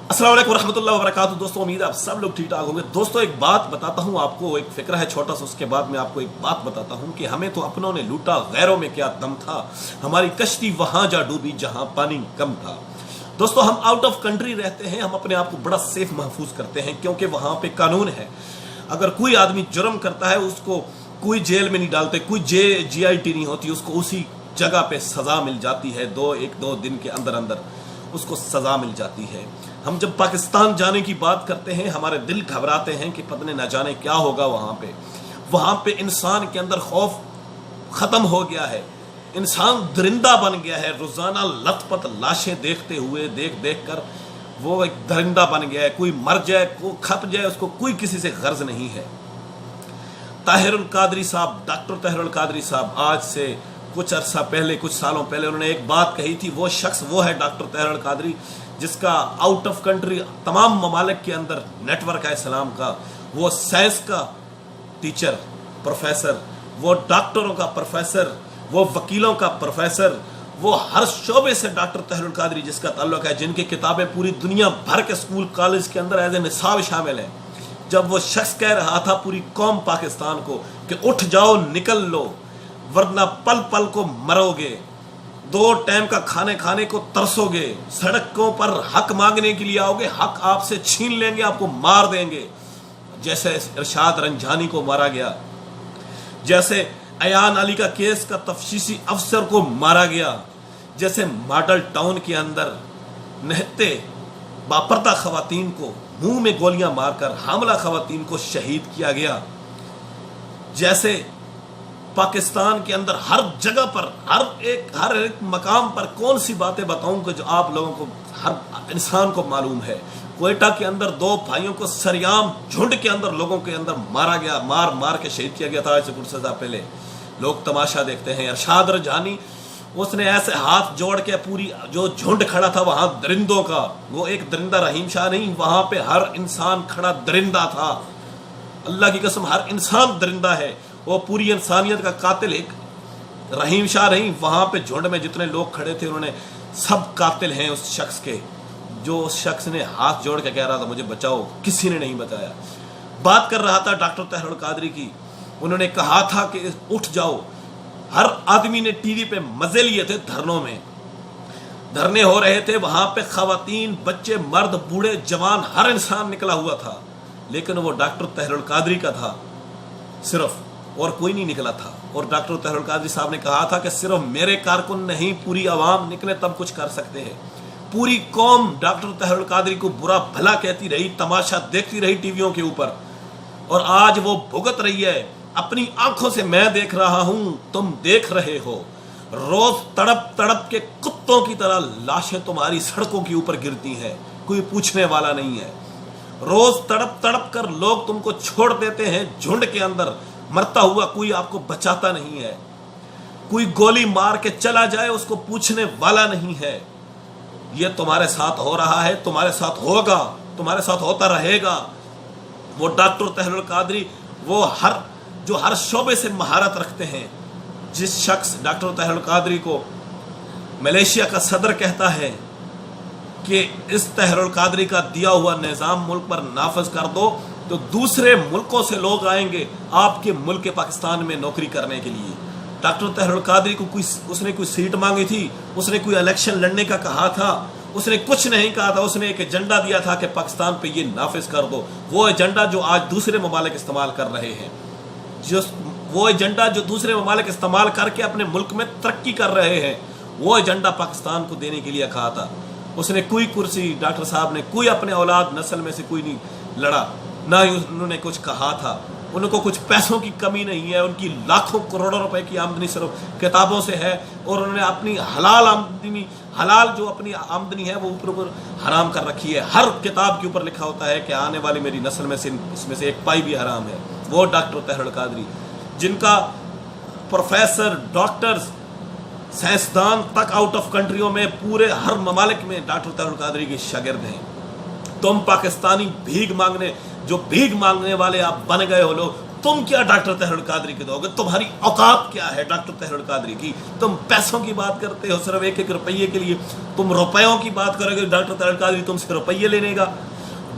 अस्सलाम वालेकुम रहमतुल्लाहि व बरकातहू। दोस्तों, उम्मीद है आप सब लोग ठीक ठाक होंगे। दोस्तों, एक बात बताता हूँ आपको, एक फिक्र है छोटा सा, उसके बाद मैं आपको एक बात बताता हूँ कि हमें तो अपनों ने लूटा, गैरों में क्या दम था, हमारी कश्ती वहां जा डूबी जहां पानी कम था। दोस्तों, हम आउट ऑफ कंट्री रहते हैं, हम अपने आप को बड़ा सेफ महफूज करते हैं क्योंकि वहां पे कानून है। अगर कोई आदमी जुर्म करता है उसको कोई जेल में नहीं डालते, कोई GIT नहीं होती, उसको उसी जगह पे सजा मिल जाती है, एक दो दिन के अंदर अंदर उसको सजा मिल जाती है। हम जब पाकिस्तान जाने की बात करते हैं हमारे दिल घबराते हैं कि पता न जाने क्या होगा वहां पे इंसान के अंदर खौफ खत्म हो गया है, इंसान दरिंदा बन गया है। रोजाना लथपथ लाशें देखते हुए देख कर वो एक दरिंदा बन गया है। कोई मर जाए, कोई खप जाए, उसको कोई किसी से गर्ज नहीं है। ताहिरुल कादरी साहब, डॉक्टर ताहिरुल कादरी साहब, आज से कुछ अरसा पहले, कुछ सालों पहले उन्होंने एक बात कही थी। वो शख्स वो है डॉक्टर ताहिरुल कादरी जिसका आउट ऑफ कंट्री तमाम ममालिक के अंदर नेटवर्क है इस्लाम का। वो साइंस का टीचर, प्रोफेसर, वो डॉक्टरों का प्रोफेसर, वो वकीलों का प्रोफेसर, वो हर शोबे से डॉक्टर ताहिरुल कादरी जिसका ताल्लुक है, जिनकी किताबें पूरी दुनिया भर के स्कूल कॉलेज के अंदर एज ए निसाब शामिल है। जब वो शख्स कह रहा था पूरी कौम पाकिस्तान को कि उठ जाओ, निकल लो, वरना पल पल को मरोगे, 2 टाइम का खाने को तरसोगे, सड़कों पर हक मांगने के लिए आओगे, हक आपसे छीन लेंगे, आपको मार देंगे। जैसे इरशाद रंजानी को मारा गया, जैसे अयान अली का केस का तफ्तीशी अफसर को मारा गया, जैसे मॉडल टाउन के अंदर नहते बापर्दा खवातीन को मुंह में गोलियां मारकर हामला खवातीन को शहीद किया गया, जैसे पाकिस्तान के अंदर हर जगह पर हर एक मकाम पर कौन सी बातें बताऊं कि जो आप लोगों को, हर इंसान को मालूम है। क्वेटा के अंदर 2 भाइयों को सरियाम झुंड के अंदर लोगों के अंदर मारा गया, मार के शहीद किया गया था। आज से कुछ सजा पहले लोग तमाशा देखते हैं। इरशाद रंजानी, उसने ऐसे हाथ जोड़ के पूरी जो झुंड खड़ा था वहां दरिंदों का, वो एक दरिंदा रहीम शाह नहीं, वहां पे हर इंसान खड़ा दरिंदा था। अल्लाह की कसम, हर इंसान दरिंदा है। वो पूरी इंसानियत का कातिल एक रहीम शाह नहीं, वहां पे झुंड में जितने लोग खड़े थे उन्होंने सब कातिल हैं उस शख्स के। जो उस शख्स ने हाथ जोड़ के कह रहा था मुझे बचाओ, किसी ने नहीं बचाया। बात कर रहा था डॉक्टर ताहिरुल कादरी की, उन्होंने कहा था कि उठ जाओ। हर आदमी ने टीवी पे मजे लिए थे, धरनों में धरने हो रहे थे, वहां पे खवातीन, बच्चे, मर्द, बूढ़े, जवान, हर इंसान निकला हुआ था, लेकिन वो डॉक्टर ताहिरुल कादरी का था सिर्फ, और कोई नहीं निकला था। और डॉक्टर ताहिरुल कादरी साहब ने कहा था कि सिर्फ मेरे कारकुन नहीं, पूरी आवाम निकले तब कुछ कर सकते हैं। पूरी कौम डॉक्टर ताहिरुल कादरी को बुरा भला कहती रही, तमाशा देखती रही टीवियों के ऊपर, और आज वो भुगत रही है। अपनी आंखों से मैं देख रहा हूं, तुम देख रहे हो। रोज तड़प तड़प के कुत्तों की तरह लाशें तुम्हारी सड़कों के ऊपर गिरती हैं, कोई पूछने वाला नहीं है। रोज तड़प तड़प कर लोग तुमको छोड़ देते हैं झुंड के अंदर मरता हुआ, कोई आपको बचाता नहीं है। कोई गोली मार के चला जाए, उसको पूछने वाला नहीं है। ये तुम्हारे साथ हो रहा है, तुम्हारे साथ होगा, तुम्हारे साथ होता रहेगा। वो डॉक्टर ताहिरुल कादरी, वो हर शोबे से महारत रखते हैं। जिस शख्स डॉक्टर ताहिरुल कादरी को मलेशिया का सदर कहता है कि इस ताहिरुल कादरी का दिया हुआ निज़ाम मुल्क पर नाफज कर दो, तो दूसरे मुल्कों से लोग आएंगे आपके मुल्क पाकिस्तान में नौकरी करने के लिए। डॉक्टर ताहिरुल कादरी को उसने कोई सीट मांगी थी, उसने कोई इलेक्शन लड़ने का कहा था, उसने कुछ नहीं कहा था। उसने एक एजेंडा दिया था कि पाकिस्तान पे ये नाफिज कर दो। वो एजेंडा जो आज दूसरे ममालिक इस्तेमाल कर रहे हैं, वो एजेंडा जो दूसरे ममालिक इस्तेमाल करके अपने मुल्क में तरक्की कर रहे हैं, वो एजेंडा पाकिस्तान को देने के लिए कहा था। उसने कोई कुर्सी, डॉक्टर साहब ने कोई अपने औलाद नस्ल में से कोई नहीं लड़ा, ना ही उन्होंने कुछ कहा था। उनको कुछ पैसों की कमी नहीं है, उनकी लाखों करोड़ों रुपए की आमदनी सिर्फ किताबों से है, और उन्होंने अपनी हलाल जो अपनी आमदनी है वो ऊपर हराम कर रखी है। हर किताब के ऊपर लिखा होता है कि आने वाली मेरी नस्ल में से इसमें से एक पाई भी हराम है। वो डॉक्टर ताहिरुल कादरी, जिनका प्रोफेसर, डॉक्टर्स, साइंसदान तक आउट ऑफ कंट्रियों में, पूरे हर ममालिक में डॉक्टर ताहिरुल कादरी के शागिर्द हैं। तुम पाकिस्तानी भीख मांगने वाले आप बन गए हो लोग, تم کیا ڈاکٹر طاہر القادری کے دو گے؟ تمہاری اوقات کیا ہے ڈاکٹر طاہر القادری کی؟ تم پیسوں کی بات کرتے ہو صرف ایک ایک روپیے کے لیے، تم روپیوں کی بات کرو گے ڈاکٹر طاہر القادری تم سے روپیے لینے گا۔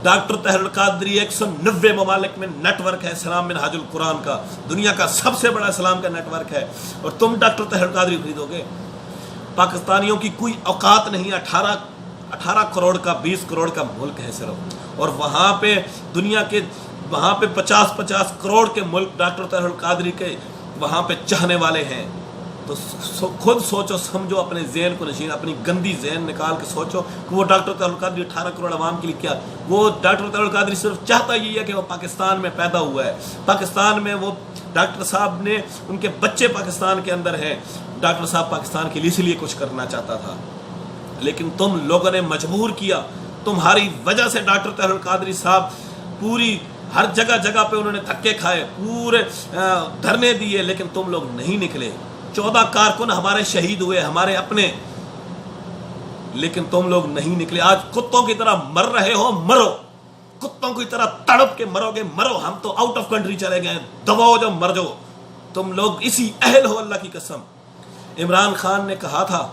ڈاکٹر طاہر القادری 190 ممالک میں نیٹ ورک ہے اسلام منہاج القرآن کا، دنیا کا سب سے بڑا اسلام کا نیٹ ورک ہے، اور تم ڈاکٹر طاہر القادری خریدو گے؟ پاکستانیوں کی کوئی اوقات نہیں، 18 کروڑ کا 20 کروڑ کا ملک ہے صرف، اور وہاں پہ دنیا کے وہاں پہ 50 کروڑ کے ملک ڈاکٹر طاہر القادری کے وہاں پہ چاہنے والے ہیں۔ تو خود سوچو سمجھو، اپنے ذہن کو نشین، اپنی گندی ذہن نکال کے سوچو کہ وہ ڈاکٹر طاہر القادری 18 کروڑ عوام کے لیے کیا، وہ ڈاکٹر طاہر القادری صرف چاہتا یہ ہے کہ وہ پاکستان میں پیدا ہوا ہے، پاکستان میں وہ ڈاکٹر صاحب نے ان کے بچے پاکستان کے اندر ہیں، ڈاکٹر صاحب پاکستان کے لیے اس لیے کچھ کرنا چاہتا تھا، لیکن تم لوگوں نے مجبور کیا، تمہاری وجہ سے ڈاکٹر طاہر القادری صاحب پوری ہر جگہ پہ انہوں نے دھکے کھائے، پورے دھرنے دیے، لیکن تم لوگ نہیں نکلے۔ 14 کارکن ہمارے شہید ہوئے، ہمارے اپنے، لیکن تم لوگ نہیں نکلے۔ آج کتوں کی طرح مر رہے ہو، مرو، کتوں کی طرح تڑپ کے مرو گے، مرو، ہم تو آؤٹ آف کنٹری چلے گئے، دباؤ جو مر جاؤ، تم لوگ اسی اہل ہو، اللہ کی قسم۔ عمران خان نے کہا تھا،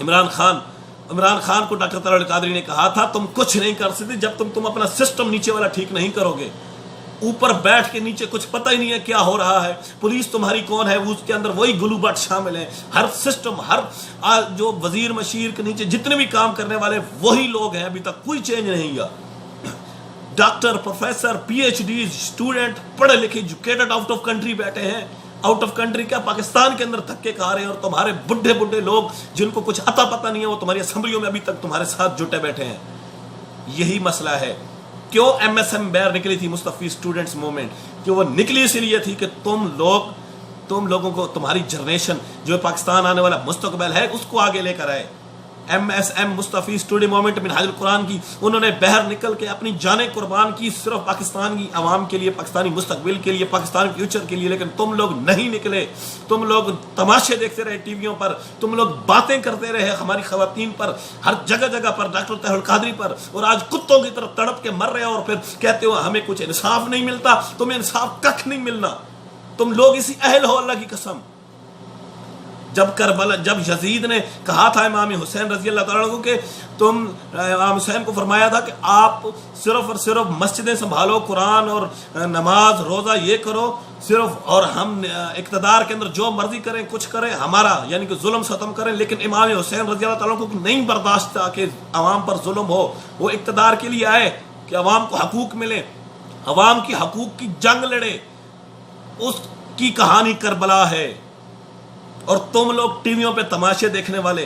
عمران خان کو ڈاکٹر طاہر القادری نے کہا تھا تم کچھ نہیں کر سکتے جب تم اپنا سسٹم نیچے والا ٹھیک نہیں کرو گے۔ اوپر بیٹھ کے نیچے کچھ پتہ ہی نہیں ہے کیا ہو رہا ہے، پولیس تمہاری کون ہے، اس کے اندر وہی گلو بٹ شامل ہیں، ہر سسٹم، ہر جو وزیر مشیر کے نیچے جتنے بھی کام کرنے والے وہی لوگ ہیں، ابھی تک کوئی چینج نہیں ہوا۔ Doctor, professor, P H D student, پڑھے لکھے ایجوکیٹڈ آؤٹ آف کنٹری بیٹھے ہیں، آؤٹ آف کنٹری کیا پاکستان کے اندر دھکے کھا رہے ہیں، اور تمہارے بڈھے لوگ جن کو کچھ عطا پتہ نہیں ہے وہ تمہاری اسمبلیوں میں ابھی تک تمہارے ساتھ جٹے بیٹھے ہیں۔ یہی مسئلہ ہے۔ کیوں ایم ایس ایم باہر نکلی تھی مستفی اسٹوڈنٹس موومنٹ؟ کہ وہ نکلی اس لیے تھی کہ تم لوگوں کو، تمہاری جنریشن جو پاکستان آنے والا مستقبل ہے اس کو آگے لے کر آئے۔ ایم ایس ایم مستفی اسٹوڈنٹ موومنٹ منہاج القرآن کی، انہوں نے باہر نکل کے اپنی جانیں قربان کی صرف پاکستان کی عوام کے لیے، پاکستانی مستقبل کے لیے، پاکستان فیوچر کے لیے، لیکن تم لوگ نہیں نکلے، تم لوگ تماشے دیکھتے رہے ٹی ویوں پر، تم لوگ باتیں کرتے رہے ہماری خواتین پر، ہر جگہ پر، ڈاکٹر طاہر القادری پر، اور آج کتوں کی طرف تڑپ کے مر رہے ہو، اور پھر کہتے ہو ہمیں کچھ انصاف نہیں ملتا۔ تمہیں انصاف ککھ نہیں ملنا، تم لوگ اسی اہل ہو، اللہ کی قسم۔ جب یزید نے کہا تھا امام حسین رضی اللہ تعالیٰ عنہ کہ تم امام حسین کو فرمایا تھا کہ آپ صرف اور صرف مسجدیں سنبھالو، قرآن اور نماز روزہ یہ کرو صرف، اور ہم اقتدار کے اندر جو مرضی کریں، کچھ کریں، ہمارا یعنی کہ ظلم ختم کریں، لیکن امام حسین رضی اللہ تعالیٰ عنہ کو نہیں برداشت تھا کہ عوام پر ظلم ہو۔ وہ اقتدار کے لیے آئے کہ عوام کو حقوق ملے، عوام کی حقوق کی جنگ لڑے، اس کی کہانی کربلا ہے۔ اور تم لوگ ٹی ویوں پہ تماشے دیکھنے والے،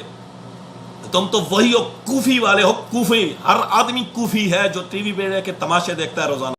تم تو وہی ہو، کوفی والے ہو، کوفی، ہر آدمی کوفی ہے جو ٹی وی پہ رہ کے تماشے دیکھتا ہے روزانہ۔